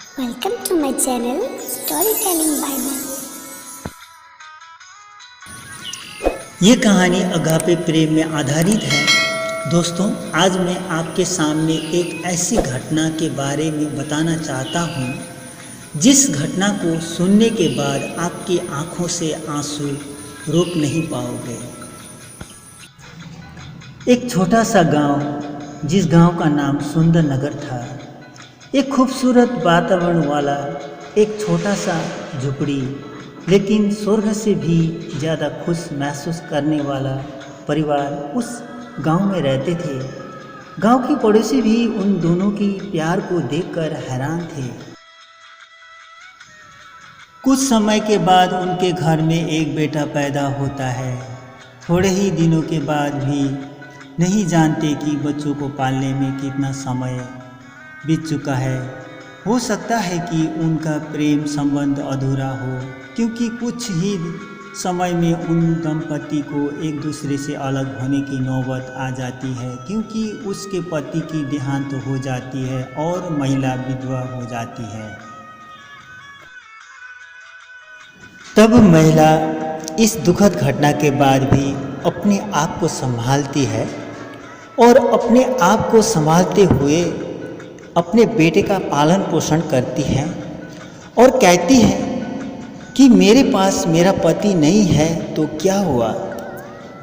Welcome to my channel Storytelling Bible। ये कहानी agape प्रेम में आधारित है। दोस्तों, आज मैं आपके सामने एक ऐसी घटना के बारे में बताना चाहता हूँ जिस घटना को सुनने के बाद आपकी आंखों से आंसू रोक नहीं पाओगे। एक छोटा सा गांव, जिस गांव का नाम सुंदर नगर था, एक खूबसूरत वातावरण वाला एक छोटा सा झुपड़ी, लेकिन स्वर्ग से भी ज़्यादा खुश महसूस करने वाला परिवार उस गांव में रहते थे। गांव के पड़ोसी भी उन दोनों की प्यार को देखकर हैरान थे। कुछ समय के बाद उनके घर में एक बेटा पैदा होता है। थोड़े ही दिनों के बाद भी नहीं जानते कि बच्चों को पालने में कितना समय बीत चुका है। हो सकता है कि उनका प्रेम संबंध अधूरा हो, क्योंकि कुछ ही समय में उन दंपति को एक दूसरे से अलग होने की नौबत आ जाती है, क्योंकि उसके पति की देहांत हो जाती है और महिला विधवा हो जाती है। तब महिला इस दुखद घटना के बाद भी अपने आप को संभालती है और अपने आप को संभालते हुए अपने बेटे का पालन पोषण करती है और कहती है कि मेरे पास मेरा पति नहीं है तो क्या हुआ,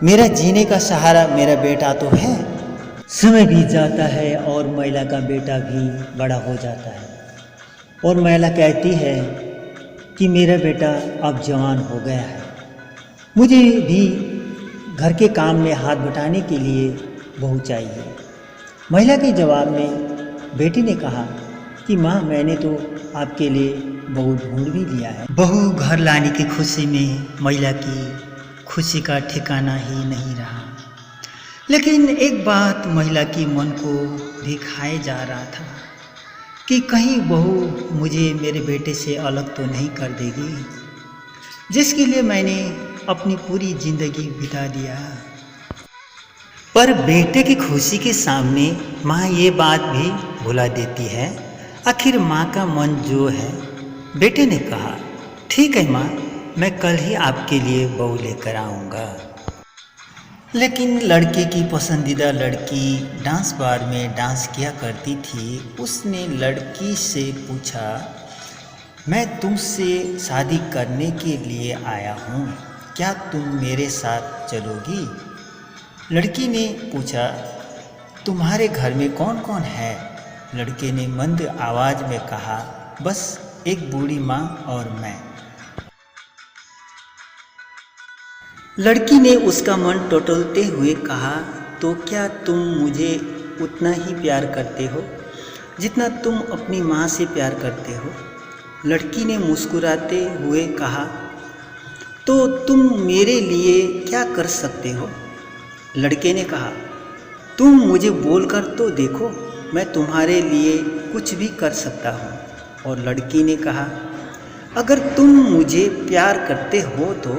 मेरा जीने का सहारा मेरा बेटा तो है। समय बीत जाता है और महिला का बेटा भी बड़ा हो जाता है और महिला कहती है कि मेरा बेटा अब जवान हो गया है, मुझे भी घर के काम में हाथ बटाने के लिए बहू चाहिए। महिला के जवाब में बेटी ने कहा कि माँ, मैंने तो आपके लिए बहू ढूंढ भी लिया है। बहू घर लाने की खुशी में महिला की खुशी का ठिकाना ही नहीं रहा। लेकिन एक बात महिला की मन को भी खाए जा रहा था कि कहीं बहू मुझे मेरे बेटे से अलग तो नहीं कर देगी, जिसके लिए मैंने अपनी पूरी जिंदगी बिता दिया। पर बेटे की खुशी के सामने माँ ये बात भी भुला देती है। आखिर माँ का मन जो है। बेटे ने कहा, ठीक है माँ, मैं कल ही आपके लिए बहू लेकर आऊँगा। लेकिन लड़के की पसंदीदा लड़की डांस बार में डांस किया करती थी। उसने लड़की से पूछा, मैं तुमसे शादी करने के लिए आया हूँ, क्या तुम मेरे साथ चलोगी? लड़की ने पूछा, तुम्हारे घर में कौन कौन है? लड़के ने मंद आवाज में कहा, बस एक बूढ़ी माँ और मैं। लड़की ने उसका मन टटोलते हुए कहा, तो क्या तुम मुझे उतना ही प्यार करते हो जितना तुम अपनी माँ से प्यार करते हो? लड़की ने मुस्कुराते हुए कहा, तो तुम मेरे लिए क्या कर सकते हो? लड़के ने कहा, तुम मुझे बोलकर तो देखो, मैं तुम्हारे लिए कुछ भी कर सकता हूँ। और लड़की ने कहा, अगर तुम मुझे प्यार करते हो तो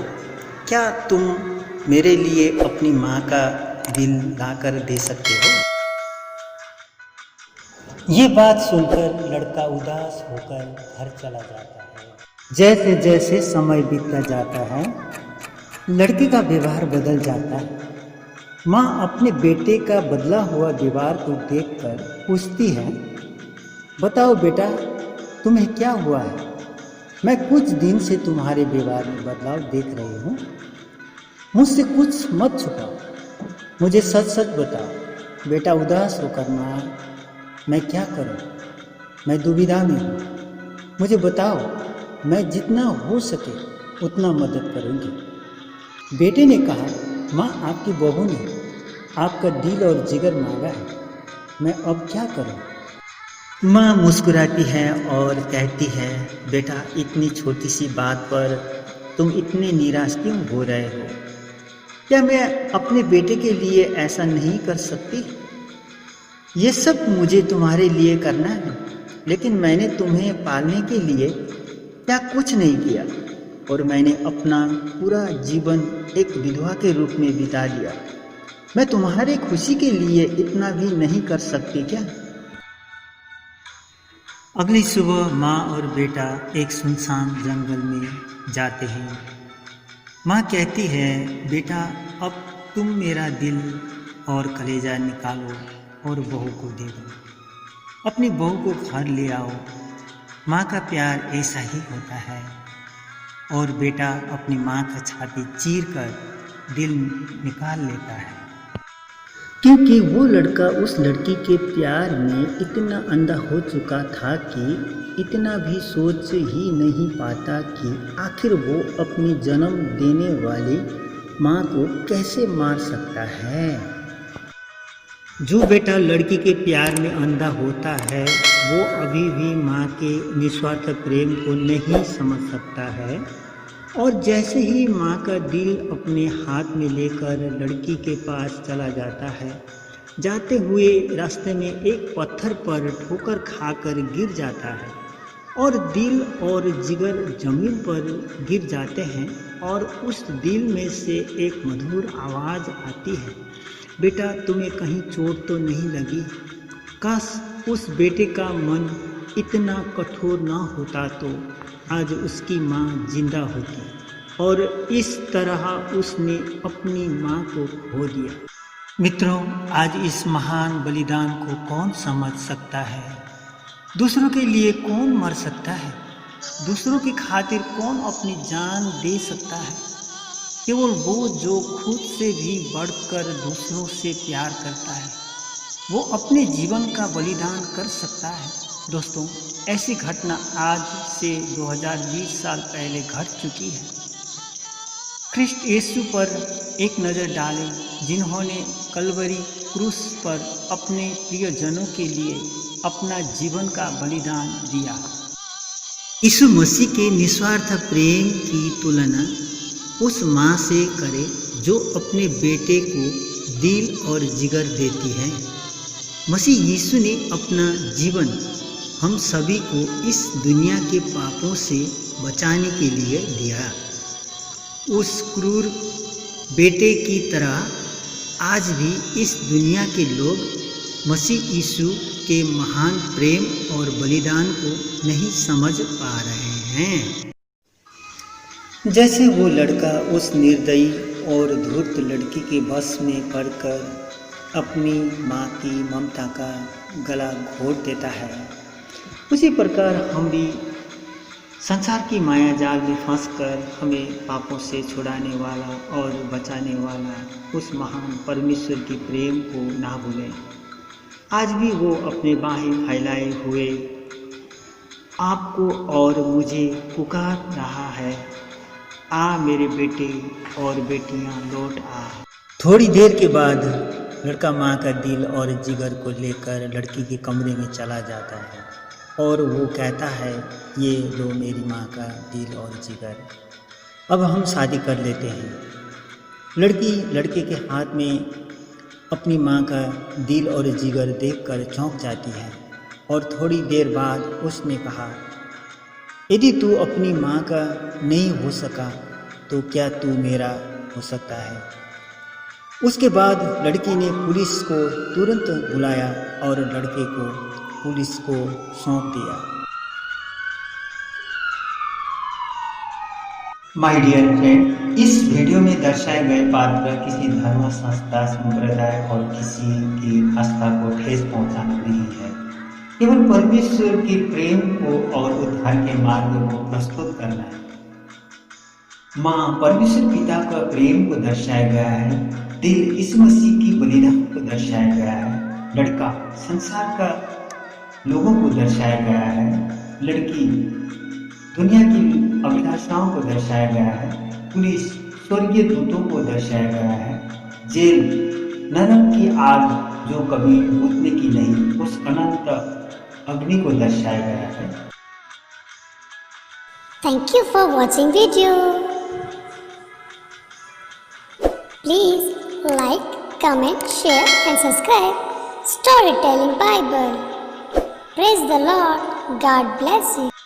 क्या तुम मेरे लिए अपनी माँ का दिल लाकर दे सकते हो? ये बात सुनकर लड़का उदास होकर घर चला जाता है। जैसे जैसे समय बीतता जाता है, लड़के का व्यवहार बदल जाता है। माँ अपने बेटे का बदला हुआ व्यवहार को देखकर पूछती है, बताओ बेटा, तुम्हें क्या हुआ है? मैं कुछ दिन से तुम्हारे व्यवहार में बदलाव देख रही हूँ। मुझसे कुछ मत छुपाओ, मुझे सच सच बताओ। बेटा उदास होकर, माँ मैं क्या करूँ, मैं दुविधा में हूँ, मुझे बताओ, मैं जितना हो सके उतना मदद करूँगी। बेटे ने कहा, माँ आपकी बहू ने आपका दिल और जिगर मांगा है, मैं अब क्या करूं? माँ मुस्कुराती है और कहती है, बेटा इतनी छोटी सी बात पर तुम इतने निराश क्यों हो रहे हो? क्या मैं अपने बेटे के लिए ऐसा नहीं कर सकती? ये सब मुझे तुम्हारे लिए करना है, लेकिन मैंने तुम्हें पालने के लिए क्या कुछ नहीं किया और मैंने अपना पूरा जीवन एक विधवा के रूप में बिता दिया। मैं तुम्हारे खुशी के लिए इतना भी नहीं कर सकती क्या? अगली सुबह माँ और बेटा एक सुनसान जंगल में जाते हैं। माँ कहती है, बेटा अब तुम मेरा दिल और कलेजा निकालो और बहू को दे दो। अपनी बहू को घर ले आओ। माँ का प्यार ऐसा ही होता है। और बेटा अपनी माँ का छाती चीर कर दिल निकाल लेता है, क्योंकि वो लड़का उस लड़की के प्यार में इतना अंधा हो चुका था कि इतना भी सोच ही नहीं पाता कि आखिर वो अपनी जन्म देने वाली माँ को कैसे मार सकता है। जो बेटा लड़की के प्यार में अंधा होता है वो अभी भी माँ के निस्वार्थ प्रेम को नहीं समझ सकता है। और जैसे ही माँ का दिल अपने हाथ में लेकर लड़की के पास चला जाता है, जाते हुए रास्ते में एक पत्थर पर ठोकर खाकर गिर जाता है और दिल और जिगर जमीन पर गिर जाते हैं। और उस दिल में से एक मधुर आवाज़ आती है, बेटा तुम्हें कहीं चोट तो नहीं लगी? काश उस बेटे का मन इतना कठोर ना होता तो आज उसकी माँ जिंदा होती। और इस तरह उसने अपनी माँ को खो दिया। मित्रों, आज इस महान बलिदान को कौन समझ सकता है? दूसरों के लिए कौन मर सकता है? दूसरों की खातिर कौन अपनी जान दे सकता है? केवल वो जो खुद से भी बढ़कर दूसरों से प्यार करता है, वो अपने जीवन का बलिदान कर सकता है। दोस्तों, ऐसी घटना आज से 2020 साल पहले घट चुकी है। ख्रिस्ट यीशु पर एक नज़र डालें, जिन्होंने कलवरी क्रूस पर अपने प्रियजनों के लिए अपना जीवन का बलिदान दिया। यीशु मसीह के निस्वार्थ प्रेम की तुलना उस माँ से करें जो अपने बेटे को दिल और जिगर देती है। मसीह यीशु ने अपना जीवन हम सभी को इस दुनिया के पापों से बचाने के लिए दिया। उस क्रूर बेटे की तरह आज भी इस दुनिया के लोग मसीह यीशु के महान प्रेम और बलिदान को नहीं समझ पा रहे हैं। जैसे वो लड़का उस निर्दयी और धूर्त लड़की के बस में पड़कर अपनी माँ की ममता का गला घोट देता है, उसी प्रकार हम भी संसार की माया जाल में फंसकर हमें पापों से छुड़ाने वाला और बचाने वाला उस महान परमेश्वर के प्रेम को ना भूलें। आज भी वो अपने बाहें फैलाए हुए आपको और मुझे पुकार रहा है, आ मेरे बेटे और बेटियां लौट आ। थोड़ी देर के बाद लड़का माँ का दिल और जिगर को लेकर लड़की के कमरे में चला जाता है और वो कहता है, ये लो मेरी माँ का दिल और जिगर, अब हम शादी कर लेते हैं। लड़की लड़के के हाथ में अपनी माँ का दिल और जिगर देखकर चौंक जाती है और थोड़ी देर बाद उसने कहा, यदि तू अपनी माँ का नहीं हो सका तो क्या तू मेरा हो सकता है? उसके बाद लड़की ने पुलिस को तुरंत बुलाया और लड़के को पुलिस को सौंप दिया। माय डियर फ्रेंड, इस वीडियो में दर्शाए गए पात्र किसी धर्म, संस्था, संप्रदाय और किसी की आस्था को ठेस पहुंचाना नहीं है, केवल परमेश्वर के प्रेम को और उद्धार के मार्ग को प्रस्तुत करना है। माँ परमेश्वर पिता का प्रेम को दर्शाया गया है, दिल यीशु मसीह की बलिदान को दर्शाया गया है, लड़का संसार का लोगों को दर्शाया गया है, लड़की दुनिया की अभिलाषाओं को दर्शाया गया है, पुलिस स्वर्गीय दूतों को दर्शाया गया है, जेल नरक की आग जो कभी बुझने की नहीं, उस अनंत अग्नि को दर्शाया गया है। Thank you for watching video. Please like, comment, share and subscribe Storytelling Bible. Praise the Lord. God bless you.